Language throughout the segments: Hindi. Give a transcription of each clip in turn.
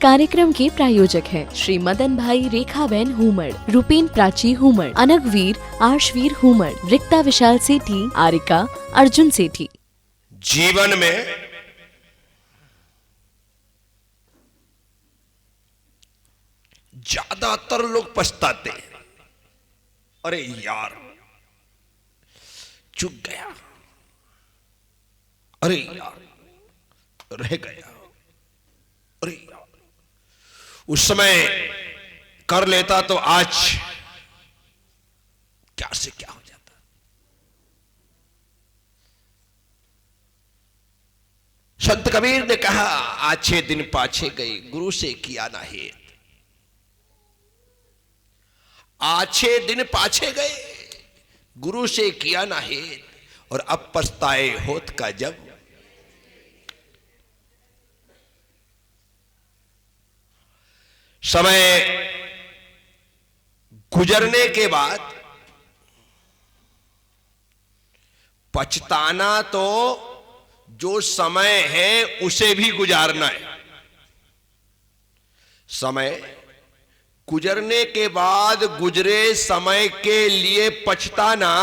कार्यक्रम के प्रायोजक हैं श्री मदन भाई रेखाबेन हुमड़, रूपेन प्राची हुमड़, अनगवीर आर्शवीर हुमड़, रिक्ता विशाल सेठी, आरिका अर्जुन सेठी। जीवन में ज्यादातर लोग पछताते हैं, अरे यार चूक गया, अरे यार रह गया, अरे यार उस समय कर लेता तो आज क्या से क्या हो जाता। संत कबीर ने कहा, आछे दिन पाछे गए गुरु से किया ना हेत। आछे दिन पाछे गए गुरु से किया ना हेत, और अब पछताए होत का जब। समय गुजरने के बाद पछताना तो जो समय है उसे भी गुजारना है। समय गुजरने के बाद गुजरे समय के लिए पछताना,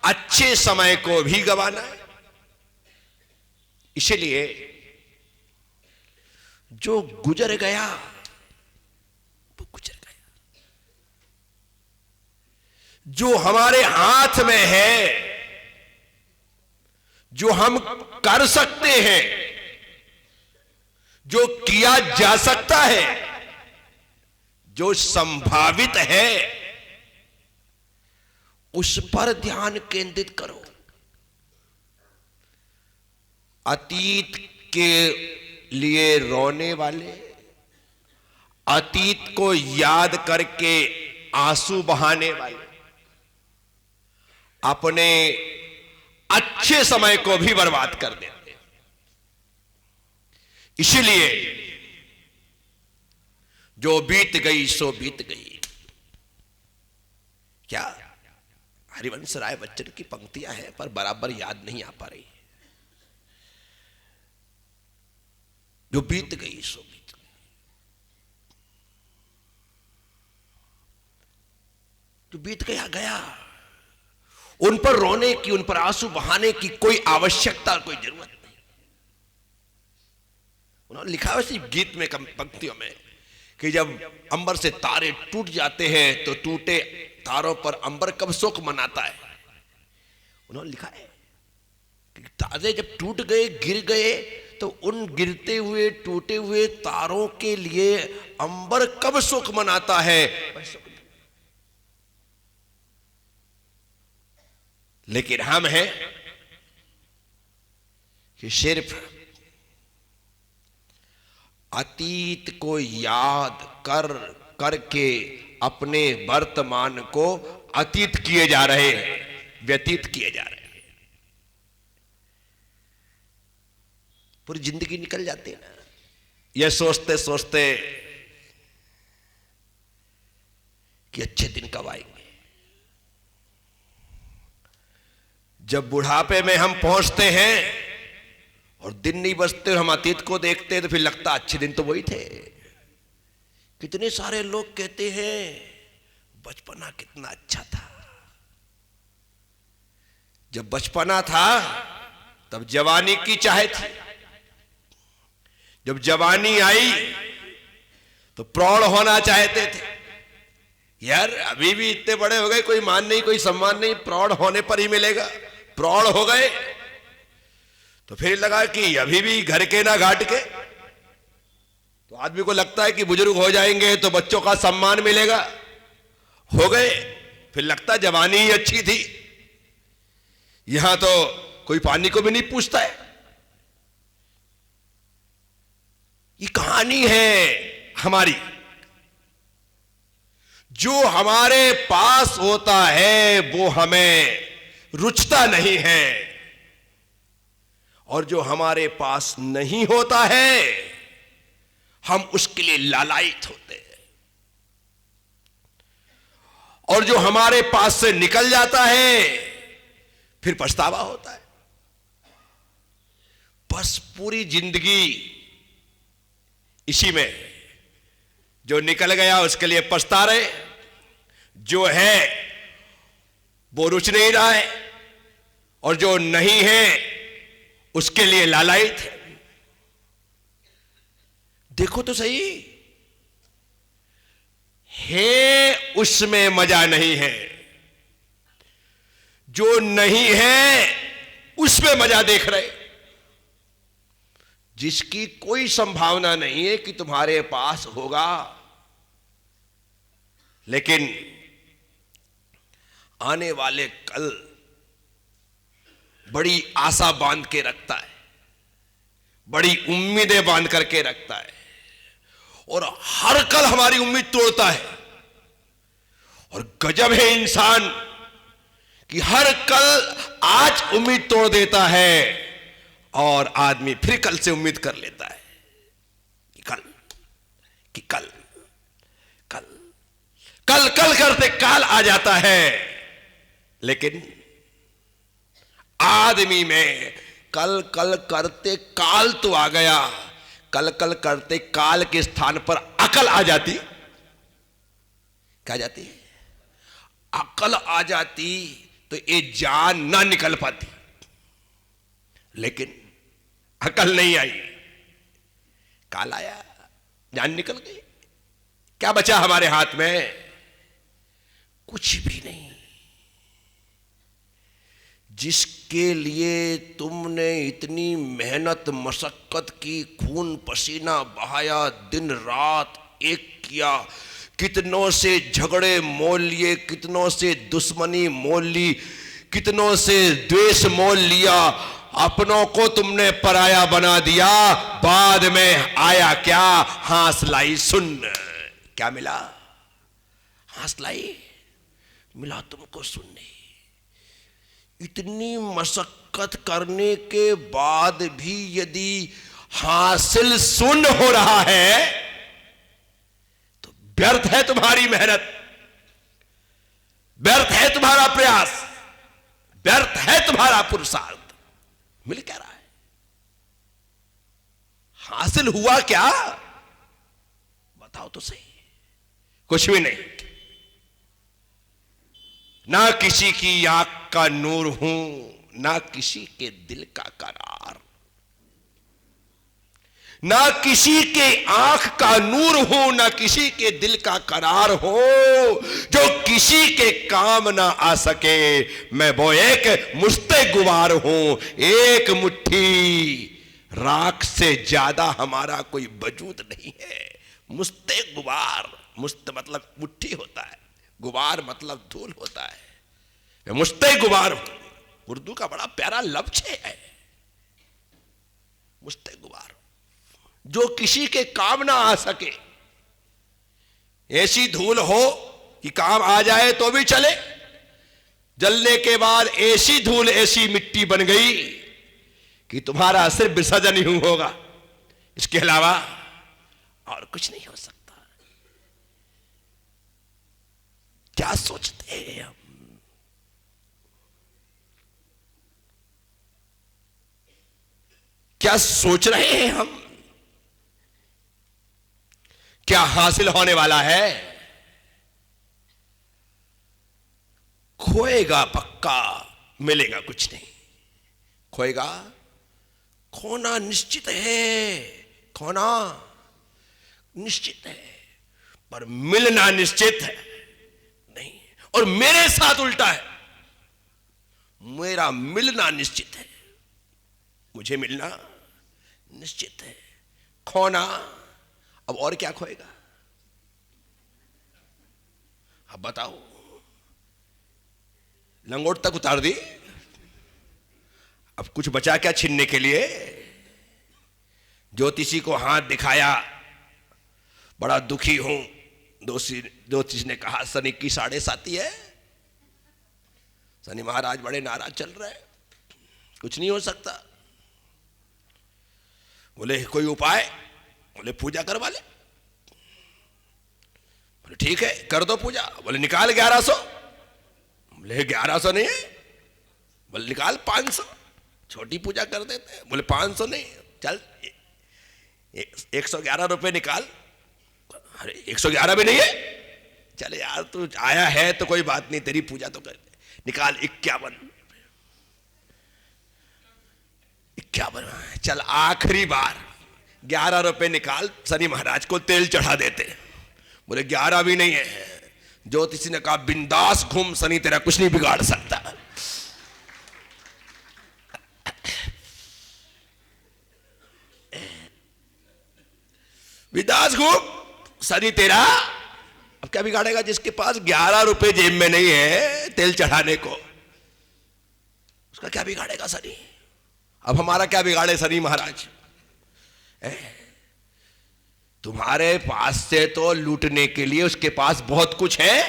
अच्छे समय को भी गंवाना है। इसलिए जो गुजर गया वो गुजर गया, जो हमारे हाथ में है, जो हम कर सकते हैं, जो किया जा सकता है, जो संभावित है, उस पर ध्यान केंद्रित करो। अतीत के लिए रोने वाले, अतीत को याद करके आंसू बहाने वाले, अपने अच्छे समय को भी बर्बाद कर देते। इसलिए जो बीत गई सो बीत गई। क्या हरिवंश राय बच्चन की पंक्तियां हैं, पर बराबर याद नहीं आ पा रही। जो बीत गई सो बीत गई। जो बीत गया गया, उन पर रोने की, उन पर आंसू बहाने की कोई आवश्यकता, कोई जरूरत नहीं। उन्होंने लिखा है सिर्फ गीत में, पंक्तियों में, कि जब अंबर से तारे टूट जाते हैं तो टूटे तारों पर अंबर कब शोक मनाता है। उन्होंने लिखा है कि तारे जब टूट गए, गिर गए, तो उन गिरते हुए टूटे हुए तारों के लिए अंबर कब शोक मनाता है। लेकिन हम हैं कि सिर्फ अतीत को याद कर करके अपने वर्तमान को अतीत किए जा रहे हैं, व्यतीत किए जा रहे हैं। पूरी जिंदगी निकल जाती है ना, यह सोचते सोचते कि अच्छे दिन कब आएंगे। जब बुढ़ापे में हम पहुंचते हैं और दिन नहीं बचते और हम अतीत को देखते हैं, तो फिर लगता अच्छे दिन तो वही थे। कितने सारे लोग कहते हैं बचपना कितना अच्छा था। जब बचपना था तब जवानी की चाह थी, जब जवानी आई तो प्रौढ़ होना चाहते थे। यार अभी भी इतने बड़े हो गए, कोई मान नहीं, कोई सम्मान नहीं, प्रौढ़ होने पर ही मिलेगा। प्रौढ़ हो गए तो फिर लगा कि अभी भी घर के ना घाट के। तो आदमी को लगता है कि बुजुर्ग हो जाएंगे तो बच्चों का सम्मान मिलेगा। हो गए फिर लगता जवानी ही अच्छी थी, यहां तो कोई पानी को भी नहीं पूछता है। ये कहानी है हमारी। जो हमारे पास होता है वो हमें रुचता नहीं है, और जो हमारे पास नहीं होता है हम उसके लिए लालायित होते हैं, और जो हमारे पास से निकल जाता है फिर पछतावा होता है। बस पूरी जिंदगी इसी में जो निकल गया उसके लिए पछता रहे, जो है वो रुच नहीं रहा है, और जो नहीं है उसके लिए लालायित है। देखो तो सही, है उसमें मजा नहीं है, जो नहीं है उसमें मजा देख रहे। जिसकी कोई संभावना नहीं है कि तुम्हारे पास होगा, लेकिन आने वाले कल बड़ी आशा बांध के रखता है, बड़ी उम्मीदें बांध करके रखता है, और हर कल हमारी उम्मीद तोड़ता है। और गजब है इंसान कि हर कल आज उम्मीद तोड़ देता है और आदमी फिर कल से उम्मीद कर लेता है कि कल कल कल कल करते काल आ जाता है। लेकिन आदमी में कल कल करते काल तो आ गया, कल कल करते काल के स्थान पर अकल आ जाती। क्या जाती? अकल आ जाती तो ये जान ना निकल पाती, लेकिन अकल नहीं आई, काल आया, जान निकल गई। क्या बचा हमारे हाथ में? कुछ भी नहीं। जिसके लिए तुमने इतनी मेहनत मशक्कत की, खून पसीना बहाया, दिन रात एक किया, कितनों से झगड़े मोल लिए, कितनों से दुश्मनी मोल ली, कितनों से द्वेष मोल लिया, अपनों को तुमने पराया बना दिया। बाद में आया क्या? हासलाई सुन। क्या मिला? हासलाई मिला तुमको सुनने। इतनी मशक्कत करने के बाद भी यदि हासिल सुन हो रहा है तो व्यर्थ है तुम्हारी मेहनत, व्यर्थ है तुम्हारा प्रयास, व्यर्थ है तुम्हारा पुरुषार्थ। मिल क्या रहा है? हासिल हुआ क्या? बताओ तो सही। कुछ भी नहीं। ना किसी की आंख का नूर हूं, ना किसी के दिल का करार। ना किसी के आंख का नूर हूं, ना किसी के दिल का करार हो। जो किसी के काम ना आ सके, मैं वो एक मुश्ते गुवार हूं। एक मुट्ठी राख से ज्यादा हमारा कोई वजूद नहीं है। मुश्ते गुवार, मुश्त मतलब मुट्ठी होता है, गुबार मतलब धूल होता है। मुश्ते गुबार उर्दू का बड़ा प्यारा लफ्ज है, मुश्ते गुबार। जो किसी के काम ना आ सके, ऐसी धूल हो कि काम आ जाए तो भी चले, जलने के बाद ऐसी धूल ऐसी मिट्टी बन गई कि तुम्हारा सिर्फ विसर्जन ही होगा, इसके अलावा और कुछ नहीं हो सकता। क्या सोचते हैं हम? क्या सोच रहे हैं हम? क्या हासिल होने वाला है? खोएगा पक्का, मिलेगा कुछ नहीं। खोएगा, खोना निश्चित है, खोना निश्चित है, पर मिलना निश्चित है नहीं। और मेरे साथ उल्टा है, मेरा मिलना निश्चित है, मुझे मिलना निश्चित है। खोना, अब और क्या खोएगा? अब बताओ। लंगोट तक उतार दी, अब कुछ बचा क्या छीनने के लिए? ज्योतिषी को हाथ दिखाया, बड़ा दुखी हूं। ज्योतिष ने कहा शनि की 7.5 है, शनि महाराज बड़े नाराज चल रहे हैं, कुछ नहीं हो सकता। बोले कोई उपाय? बोले पूजा करवा ले। बोले ठीक है कर दो पूजा। बोले निकाल 1100। बोले 1100 नहीं है। बोले निकाल 500, छोटी पूजा कर देते हैं। बोले 500 नहीं, चल 111 निकाल। अरे 111 भी नहीं है, चल यार तू आया है तो कोई बात नहीं, तेरी पूजा तो कर। निकाल 51। चल आखिरी बार 11 रुपए निकाल, शनि महाराज को तेल चढ़ा देते। बोले 11 भी नहीं है। ज्योतिषी ने कहा बिंदास घूम, शनि तेरा कुछ नहीं बिगाड़ सकता। बिंदास घूम, शनि तेरा अब क्या बिगाड़ेगा। जिसके पास 11 रुपए जेब में नहीं है तेल चढ़ाने को, उसका क्या बिगाड़ेगा शनि। अब हमारा क्या बिगाड़े शनि महाराज। तुम्हारे पास से तो लूटने के लिए उसके पास बहुत कुछ है,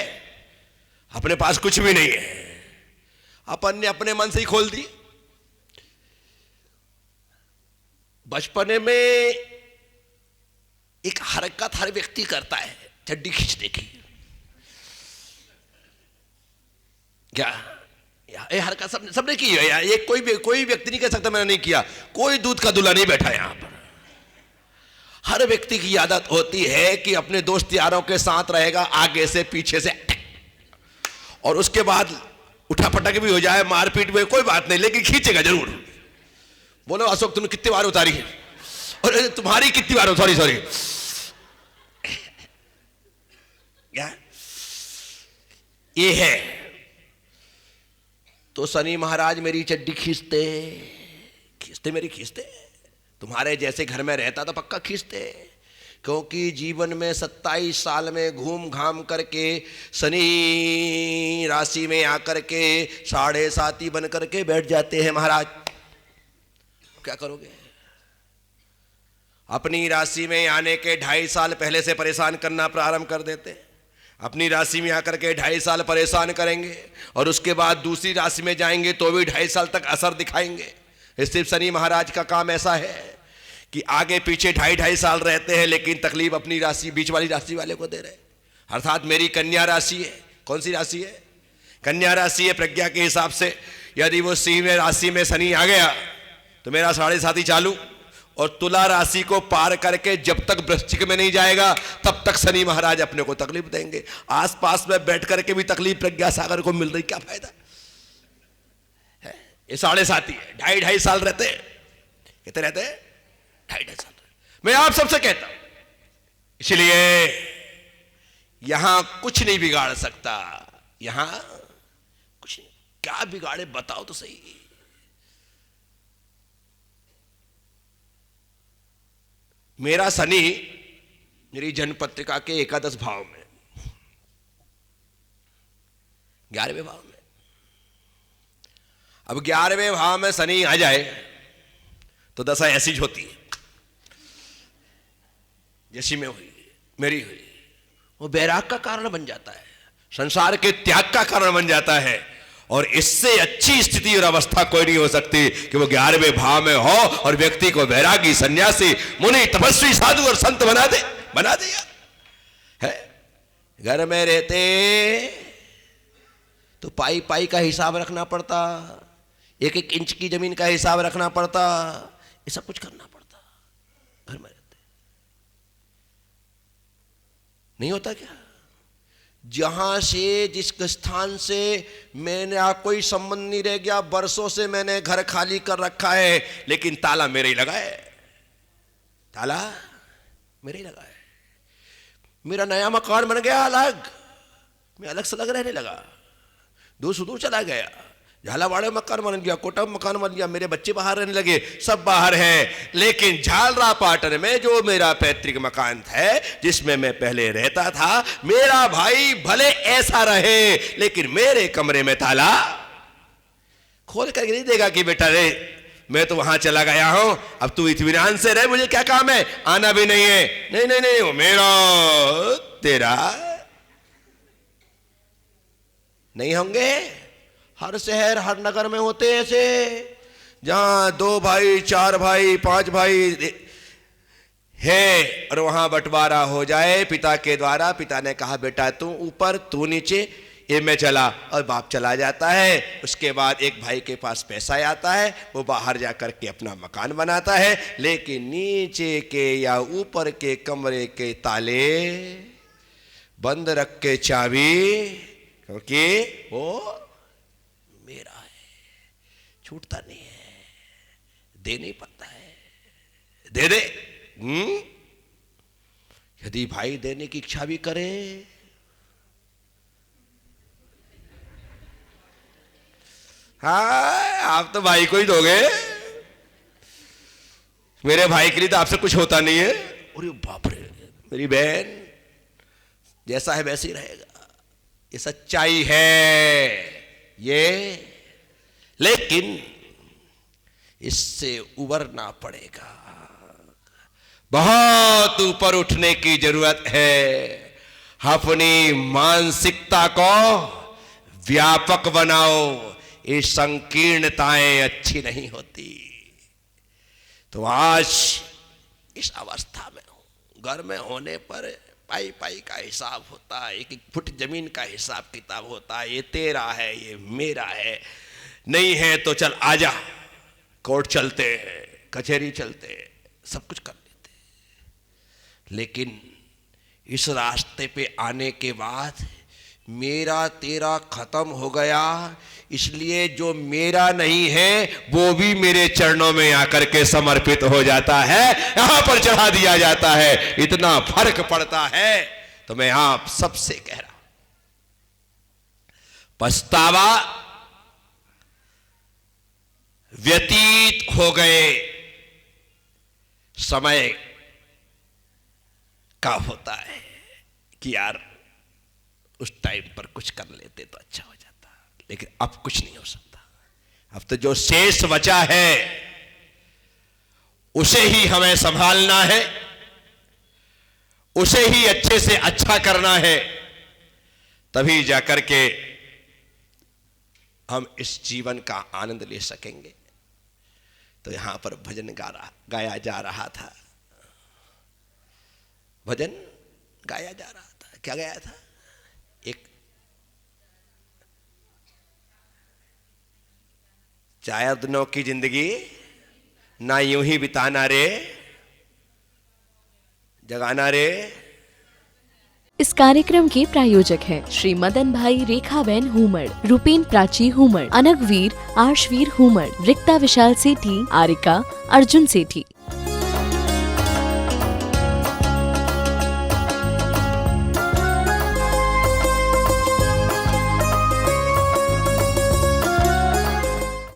अपने पास कुछ भी नहीं है। अपन ने अपने मन से ही खोल दी। बचपने में एक हरकत हर व्यक्ति करता है, चड्डी खींचने की। क्या ये हरकत सबने की है यार। ये कोई व्यक्ति नहीं कह सकता मैंने नहीं किया। कोई दूध का दूल्हा नहीं बैठा यहां पर। हर व्यक्ति की आदत होती है कि अपने दोस्त यारों के साथ रहेगा, आगे से पीछे से, और उसके बाद उठा पटक भी हो जाए, मारपीट में कोई बात नहीं, लेकिन खींचेगा जरूर। बोलो अशोक तुमने कितनी बार उतारी है, और तुम्हारी कितनी बार, सॉरी क्या ये है। तो शनि महाराज मेरी चड्डी खींचते। तुम्हारे जैसे घर में रहता तो पक्का खींचते, क्योंकि जीवन में 27 साल में घूम घाम करके शनि राशि में आकर के 7.5 बन करके बैठ जाते हैं महाराज। क्या करोगे। अपनी राशि में आने के 2.5 साल पहले से परेशान करना प्रारंभ कर देते हैं। अपनी राशि में आकर के 2.5 साल परेशान करेंगे, और उसके बाद दूसरी राशि में जाएंगे तो भी 2.5 साल तक असर दिखाएंगे। सिर्फ शनि महाराज का काम ऐसा है कि आगे पीछे 2.5 साल रहते हैं, लेकिन तकलीफ अपनी राशि, बीच वाली राशि वाले को दे रहे। अर्थात मेरी कन्या राशि है। कौन सी राशि है। कन्या राशि है। प्रज्ञा के हिसाब से यदि वो सिंह में राशि में शनि आ गया तो मेरा 7.5 चालू, और तुला राशि को पार करके जब तक वृश्चिक में नहीं जाएगा तब तक शनि महाराज अपने को तकलीफ देंगे। आसपास में बैठ करके भी तकलीफ प्रज्ञा सागर को मिल रही, क्या फायदा है। ये 7.5 है। 2.5 साल रहते हैं। कितने रहते हैं। 2.5 साल। मैं आप सबसे कहता हूं, इसलिए यहां कुछ नहीं बिगाड़ सकता। यहां कुछ नहीं। क्या बिगाड़े बताओ तो सही। मेरा शनि मेरी जन्म पत्रिका के एकादश भाव में, 11वें भाव में। अब 11वें भाव में शनि आ जाए तो दशा ऐसी होती है जैसी में हुई, मेरी हुई। वो बैराग का कारण बन जाता है, संसार के त्याग का कारण बन जाता है, और इससे अच्छी स्थिति और अवस्था कोई नहीं हो सकती कि वो 11वें भाव में हो और व्यक्ति को वैरागी, सन्यासी, मुनि, तपस्वी, साधु और संत बना दे यार। है घर में रहते तो पाई का हिसाब रखना पड़ता, 1-1 इंच की जमीन का हिसाब रखना पड़ता, ये सब कुछ करना पड़ता। घर में रहते नहीं होता क्या। जहां से, जिस स्थान से मेरा कोई संबंध नहीं रह गया, बरसों से मैंने घर खाली कर रखा है, लेकिन ताला मेरे ही लगा है। ताला मेरे ही लगा है। मेरा नया मकान बन गया अलग, मैं अलग से अलग रहने लगा, दूर सुदूर चला गया। झालावाड़े मकान बन गया, कोटा मकान बन गया, मेरे बच्चे बाहर रहने लगे, सब बाहर हैं। लेकिन झालरा पाटन में जो मेरा पैतृक मकान था, जिसमें मैं पहले रहता था, मेरा भाई भले ऐसा रहे लेकिन मेरे कमरे में ताला खोल करके नहीं देगा कि बेटा रे मैं तो वहां चला गया हूं, अब तू इत्मीनान से रहे, मुझे क्या काम है, आना भी नहीं है। नहीं, वो मेरा तेरा नहीं होंगे। हर शहर, हर नगर में होते हैं ऐसे, जहां 2 भाई, 4 भाई, 5 भाई है, और वहां बंटवारा हो जाए पिता के द्वारा। पिता ने कहा बेटा तू ऊपर, तू नीचे, ये मैं चला और बाप चला जाता है। उसके बाद एक भाई के पास पैसा आता है, वो बाहर जा कर के अपना मकान बनाता है, लेकिन नीचे के या ऊपर के कमरे के ताले बंद रख के चाबी, क्योंकि वो मेरा है, छूटता नहीं है, देना ही पड़ता है, दे दे। यदि भाई देने की इच्छा भी करे, हाँ आप तो भाई को ही दोगे, मेरे भाई के लिए तो आपसे कुछ होता नहीं है। अरे बाप रे, मेरी बहन जैसा है वैसे ही रहेगा, ये सच्चाई है ये, लेकिन इससे उबरना पड़ेगा, बहुत ऊपर उठने की जरूरत है। अपनी मानसिकता को व्यापक बनाओ, ये संकीर्णताएं अच्छी नहीं होती। तो आज इस अवस्था में हूं, घर में होने पर पाई पाई का हिसाब होता है, एक एक फुट जमीन का हिसाब किताब होता है, ये तेरा है, ये मेरा है, नहीं है तो चल आजा, कोर्ट चलते हैं, कचहरी चलते हैं, सब कुछ कर लेते हैं। लेकिन इस रास्ते पे आने के बाद मेरा तेरा खत्म हो गया, इसलिए जो मेरा नहीं है वो भी मेरे चरणों में आकर के समर्पित हो जाता है, यहां पर चढ़ा दिया जाता है। इतना फर्क पड़ता है। तो मैं आप सबसे कह रहा हूं, पछतावा व्यतीत हो गए समय का होता है कि यार उस टाइम पर कुछ कर लेते तो अच्छा हो जाता, लेकिन अब कुछ नहीं हो सकता। अब तो जो शेष बचा है उसे ही हमें संभालना है, उसे ही अच्छे से अच्छा करना है, तभी जाकर के हम इस जीवन का आनंद ले सकेंगे। तो यहां पर भजन गाया जा रहा था, भजन गाया जा रहा था। क्या गाया था? एक चार दिनों की जिंदगी ना यूं ही बिताना रे, जगाना रे। इस कार्यक्रम के प्रायोजक हैं श्री मदन भाई रेखाबेन हुमड़, रूपेन प्राची हुमड़, अनगवीर आर्शवीर हुमड़, रिक्ता विशाल सेठी, आरिका अर्जुन सेठी।